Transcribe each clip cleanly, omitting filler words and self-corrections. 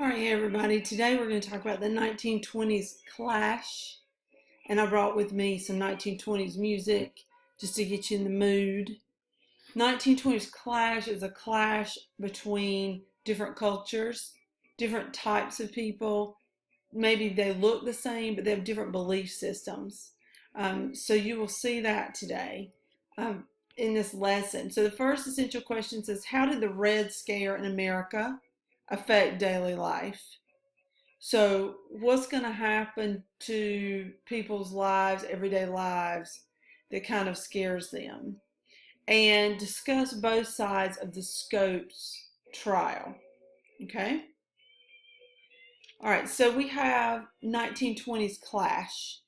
All right, everybody. Today we're going to talk about the 1920s clash, and I brought with me some 1920s music just to get you in the mood. 1920s clash is a clash between different cultures, different types of people. Maybe they look the same, but they have different belief systems. So you will see that today in this lesson. So the first essential question says, how did the Red Scare in America affect daily life? So what's going to happen to people's lives, everyday lives, that kind of scares them? And discuss both sides of the Scopes trial. Okay? All right, so we have 1920s clash.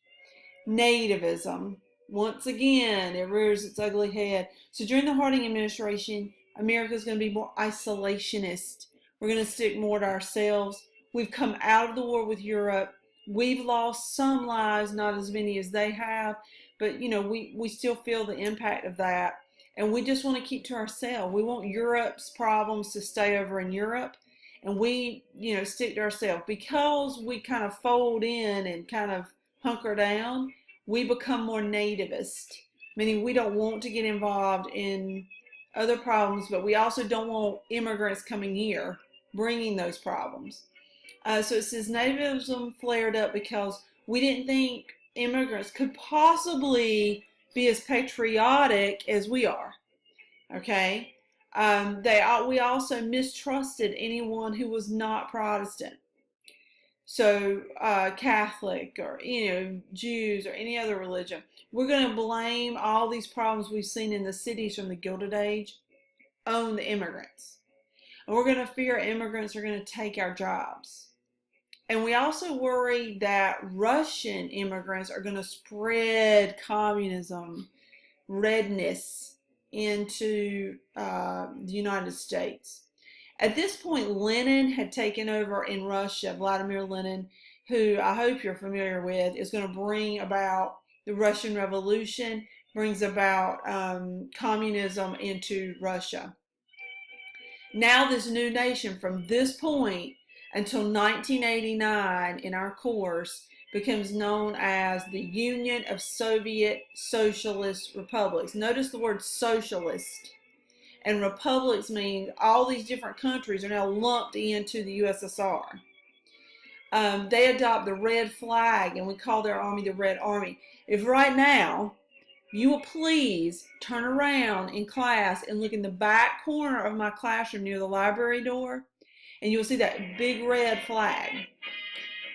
Nativism. Once again, it rears its ugly head. So during the Harding administration, America is going to be more isolationist. We're going to stick more to ourselves. We've come out of the war with Europe. We've lost some lives, not as many as they have, but we still feel the impact of that. And we just want to keep to ourselves. We want Europe's problems to stay over in Europe, and we, stick to ourselves. Because we kind of fold in and kind of hunker down, we become more nativist, meaning we don't want to get involved in other problems, but we also don't want immigrants coming here bringing those problems. So it says nativism flared up because we didn't think immigrants could possibly be as patriotic as we are. Okay, we also mistrusted anyone who was not Protestant. So Catholic or Jews or any other religion. We're going to blame all these problems we've seen in the cities from the Gilded Age on the immigrants. And we're going to fear immigrants are going to take our jobs. And we also worry that Russian immigrants are going to spread communism, redness into the United States. At this point, Lenin had taken over in Russia. Vladimir Lenin, who I hope you're familiar with, is going to bring about the Russian Revolution, brings about communism into Russia. Now this new nation, from this point until 1989 in our course, becomes known as the Union of Soviet Socialist Republics. Notice the word socialist. And republics mean all these different countries are now lumped into the USSR. They adopt the red flag, and we call their army the Red Army. If right now you will please turn around in class and look in the back corner of my classroom near the library door, and you will see that big red flag.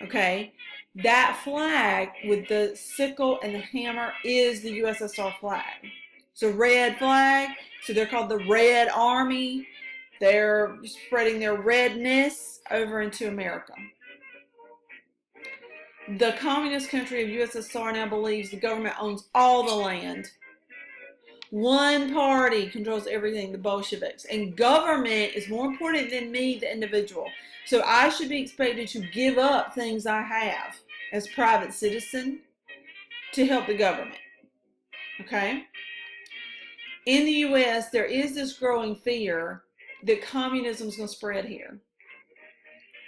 Okay? That flag with the sickle and the hammer is the USSR flag. So red flag, so they're called the Red Army. They're spreading their redness over into America. The communist country of USSR now believes the government owns all the land. One party controls everything, the Bolsheviks. And government is more important than me, the individual. So I should be expected to give up things I have as private citizen to help the government. Okay? In the U.S., there is this growing fear that communism is going to spread here.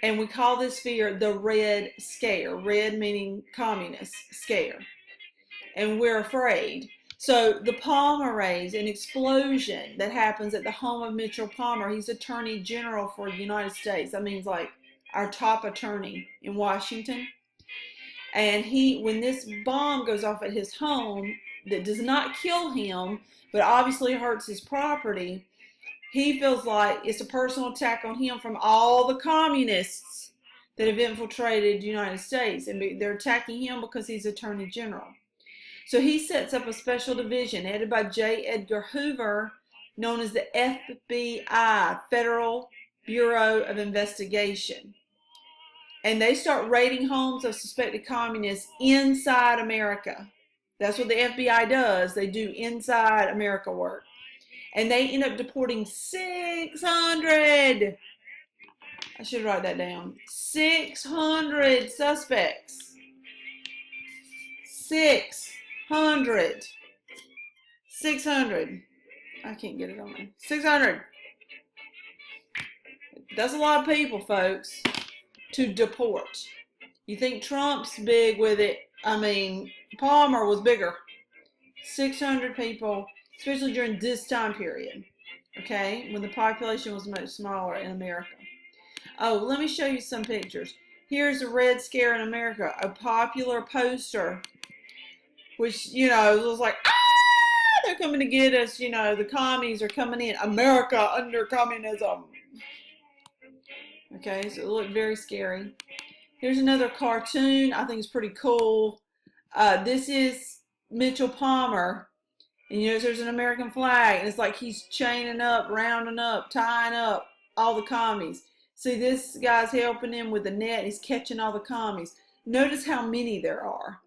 And we call this fear the Red Scare. Red meaning communist, scare. And we're afraid. So the Palmer raise, an explosion that happens at the home of Mitchell Palmer. He's Attorney General for the United States. That means like our top attorney in Washington. And when this bomb goes off at his home that does not kill him, but obviously hurts his property, he feels like it's a personal attack on him from all the communists that have infiltrated the United States. And they're attacking him because he's Attorney General. So he sets up a special division headed by J. Edgar Hoover, known as the FBI, Federal Bureau of Investigation. And they start raiding homes of suspected communists inside America. That's what the FBI does. They do inside America work. And they end up deporting 600. I should write that down. 600 suspects. 600. 600. I can't get it on there. 600. That's a lot of people, folks. to deport. You think Trump's big with it? I mean, Palmer was bigger. 600 people, especially during this time period, okay, when the population was much smaller in America. Oh, let me show you some pictures. Here's the Red Scare in America, a popular poster, which, you know, was like, they're coming to get us, you know, the commies are coming in. America under communism. Okay, so it looked very scary. Here's another cartoon I think is pretty cool. This is Mitchell Palmer. And you notice there's an American flag. And it's like he's chaining up, rounding up, tying up all the commies. See, this guy's helping him with the net. He's catching all the commies. Notice how many there are.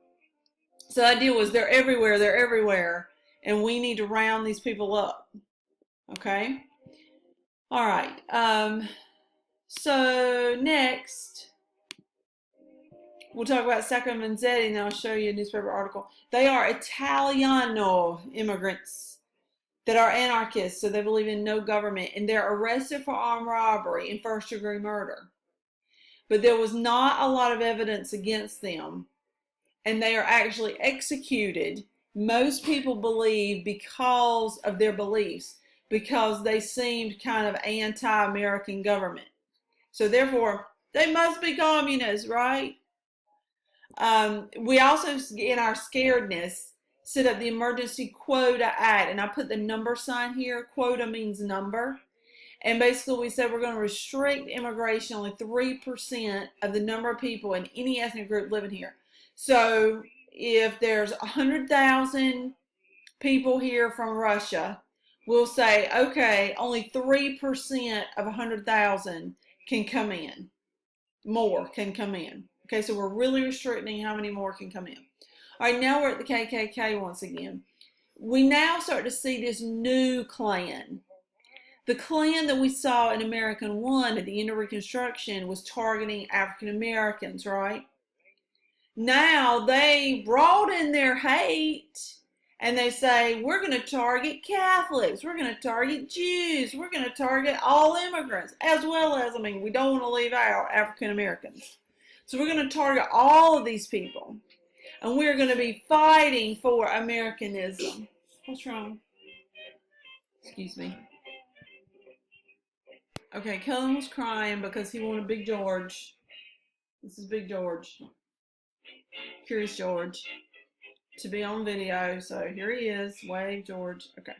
So the idea was they're everywhere. And we need to round these people up. Okay? All right. So next, we'll talk about Sacco and Vanzetti, and then I'll show you a newspaper article. They are Italiano immigrants that are anarchists, so they believe in no government, and they're arrested for armed robbery and first-degree murder. But there was not a lot of evidence against them, and they are actually executed. Most people believe because of their beliefs, because they seemed kind of anti-American government. So therefore, they must be communists, right? We also, in our scaredness, set up the Emergency Quota Act, and I put the number sign here. Quota means number. And basically we said we're going to restrict immigration only 3% of the number of people in any ethnic group living here. So if there's 100,000 people here from Russia, we'll say, okay, only 3% of 100,000 can come in. More can come in. Okay, so we're really restricting how many more can come in. All right, now we're at the KKK once again. We now start to see this new Klan. The Klan that we saw in American One at the end of Reconstruction was targeting African Americans, right? Now they broaden their hate and they say, we're going to target Catholics, we're going to target Jews, we're going to target all immigrants, as well as, I mean, we don't want to leave out African Americans. So we're going to target all of these people. And we're going to be fighting for Americanism. What's wrong? Excuse me. Okay, Cullen was crying because he wanted Big George. This is Big George. Curious George. To be on video. So here he is. Wave George. Okay.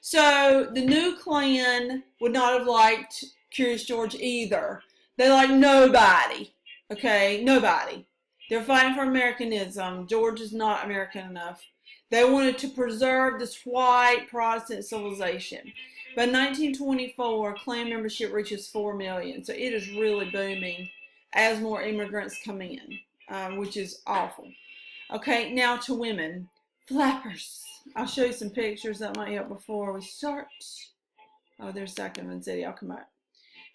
So the new Klan would not have liked Curious George either. They like nobody. Okay, nobody. They're fighting for Americanism. George is not American enough. They wanted to preserve this white Protestant civilization. By 1924, Klan membership reaches 4 million. So it is really booming as more immigrants come in, which is awful. Okay, now to women. Flappers. I'll show you some pictures that might help before we start. Oh, there's Sacco and Vanzetti. I'll come back.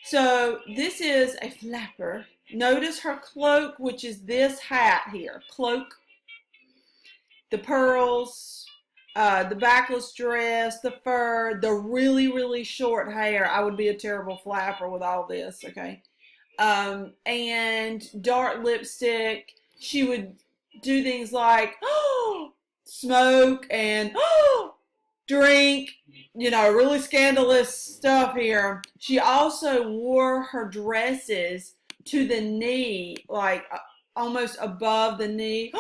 So this is a flapper. Notice her cloak, which is this hat here. Cloak. The pearls. The backless dress. The fur. The really, really short hair. I would be a terrible flapper with all this, okay? And dark lipstick. She would do things like smoke and drink, you know, really scandalous stuff here. She also wore her dresses to the knee, like almost above the knee.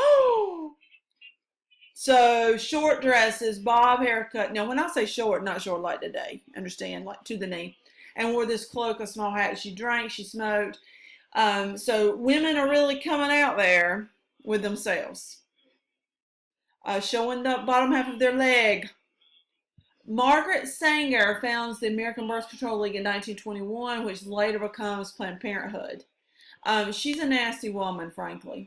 So short dresses, bob haircut. Now when I say short, not short like today, understand, like to the knee. And wore this cloak, a small hat. She drank, she smoked. So women are really coming out there with themselves. Showing the bottom half of their leg. Margaret Sanger founds the American Birth Control League in 1921, which later becomes Planned Parenthood. She's a nasty woman, frankly.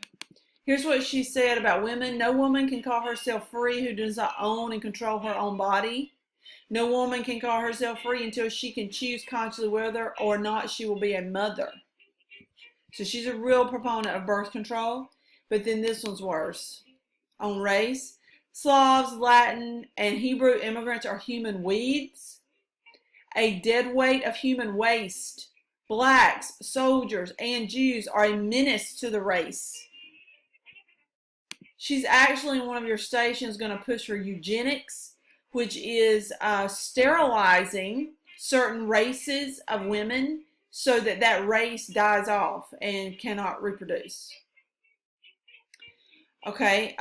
Here's what she said about women. No woman can call herself free who does not own and control her own body. No woman can call herself free until she can choose consciously whether or not she will be a mother. So she's a real proponent of birth control. But then this one's worse. On race, Slavs, Latin, and Hebrew immigrants are human weeds. A dead weight of human waste blacks, soldiers, and Jews are a menace to the race. She's actually in one of your stations going to push for eugenics, which is sterilizing certain races of women so that that race dies off and cannot reproduce. Okay,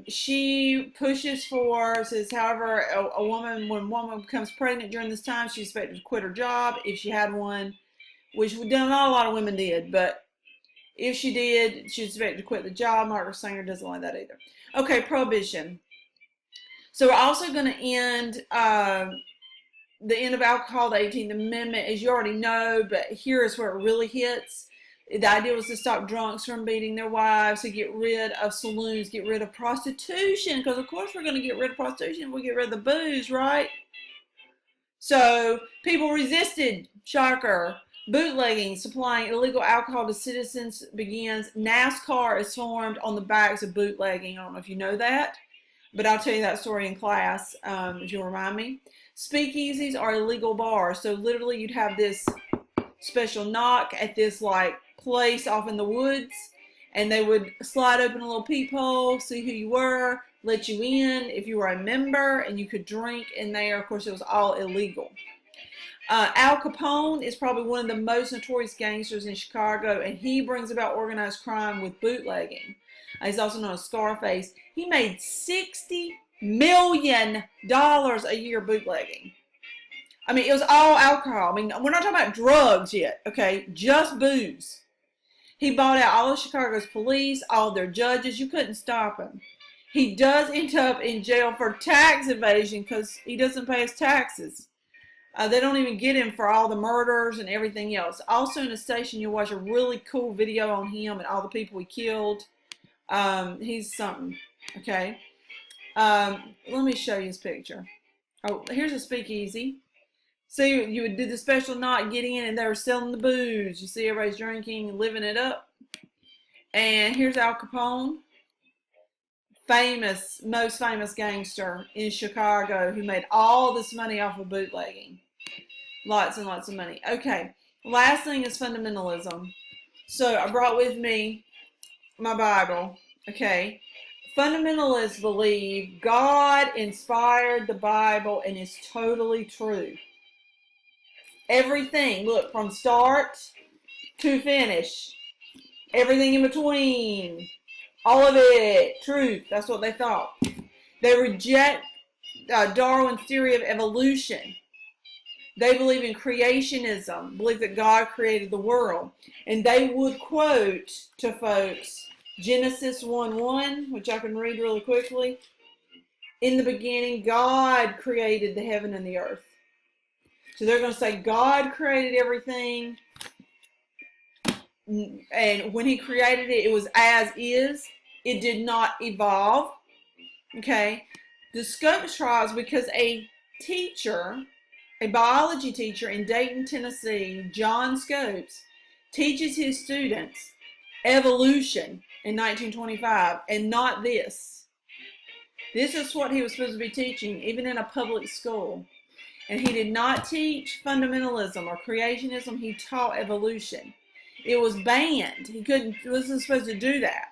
she pushes for, says, however, when a woman becomes pregnant during this time, she's expected to quit her job if she had one, which not a lot of women did, but if she did, she's expected to quit the job. Margaret Sanger doesn't like that either. Okay, prohibition. So we're also going to end the end of alcohol, the 18th Amendment, as you already know, but here is where it really hits. The idea was to stop drunks from beating their wives, to get rid of saloons, get rid of prostitution, because of course we're going to get rid of prostitution if we get rid of the booze, right? So people resisted, shocker. Bootlegging, supplying illegal alcohol to citizens begins. NASCAR is formed on the backs of bootlegging. I don't know if you know that, but I'll tell you that story in class if you'll remind me. Speakeasies are illegal bars. So literally you'd have this special knock at this like place off in the woods, and they would slide open a little peephole, see who you were, let you in if you were a member, and you could drink in there. Of course, it was all illegal. Al Capone is probably one of the most notorious gangsters in Chicago, and he brings about organized crime with bootlegging. He's also known as Scarface. He made $60 million a year bootlegging. I mean, it was all alcohol. I mean, we're not talking about drugs yet, okay? Just booze. He bought out all of Chicago's police, all their judges. You couldn't stop him. He does end up in jail for tax evasion because he doesn't pay his taxes. They don't even get him for all the murders and everything else. Also in the station, you'll watch a really cool video on him and all the people he killed. He's something, okay? Let me show you his picture. Oh, here's a speakeasy. See, you would do the special night, get in, and they were selling the booze. You see everybody's drinking and living it up. And here's Al Capone. Most famous gangster in Chicago who made all this money off of bootlegging. Lots and lots of money. Okay, last thing is fundamentalism. So I brought with me my Bible. Okay, fundamentalists believe God inspired the Bible and it's totally true. Everything, look, from start to finish, everything in between, all of it, truth. That's what they thought. They reject Darwin's theory of evolution. They believe in creationism, believe that God created the world. And they would quote to folks Genesis 1:1, which I can read really quickly. In the beginning, God created the heaven and the earth. So they're going to say God created everything. And when he created it, it was as is. It did not evolve. Okay. The Scopes trials, because a teacher, a biology teacher in Dayton, Tennessee, John Scopes, teaches his students evolution in 1925 and not this. This is what he was supposed to be teaching, even in a public school. And he did not teach fundamentalism or creationism. He taught evolution. It was banned. He wasn't supposed to do that.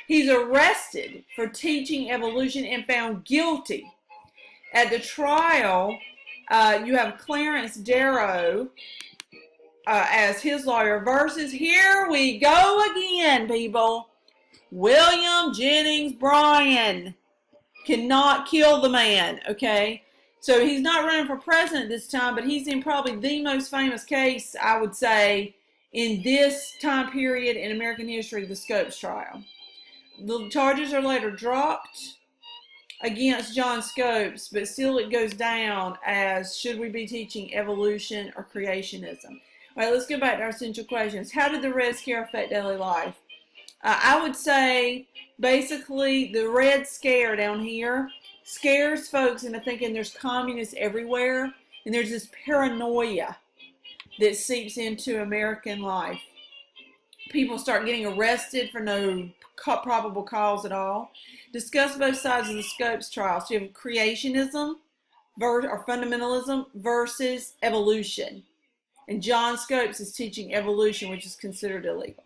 He's arrested for teaching evolution and found guilty. At the trial, you have Clarence Darrow as his lawyer versus, here we go again, people, William Jennings Bryan. Cannot kill the man, okay? So he's not running for president this time, but he's in probably the most famous case, I would say, in this time period in American history, the Scopes trial. The charges are later dropped against John Scopes, but still it goes down as, should we be teaching evolution or creationism? All right, let's go back to our essential questions. How did the Red Scare affect daily life? I would say, basically, the Red Scare down here scares folks into thinking there's communists everywhere, and there's this paranoia that seeps into American life. People start getting arrested for no probable cause at all. Discuss both sides of the Scopes trial. So you have creationism or fundamentalism versus evolution. And John Scopes is teaching evolution, which is considered illegal.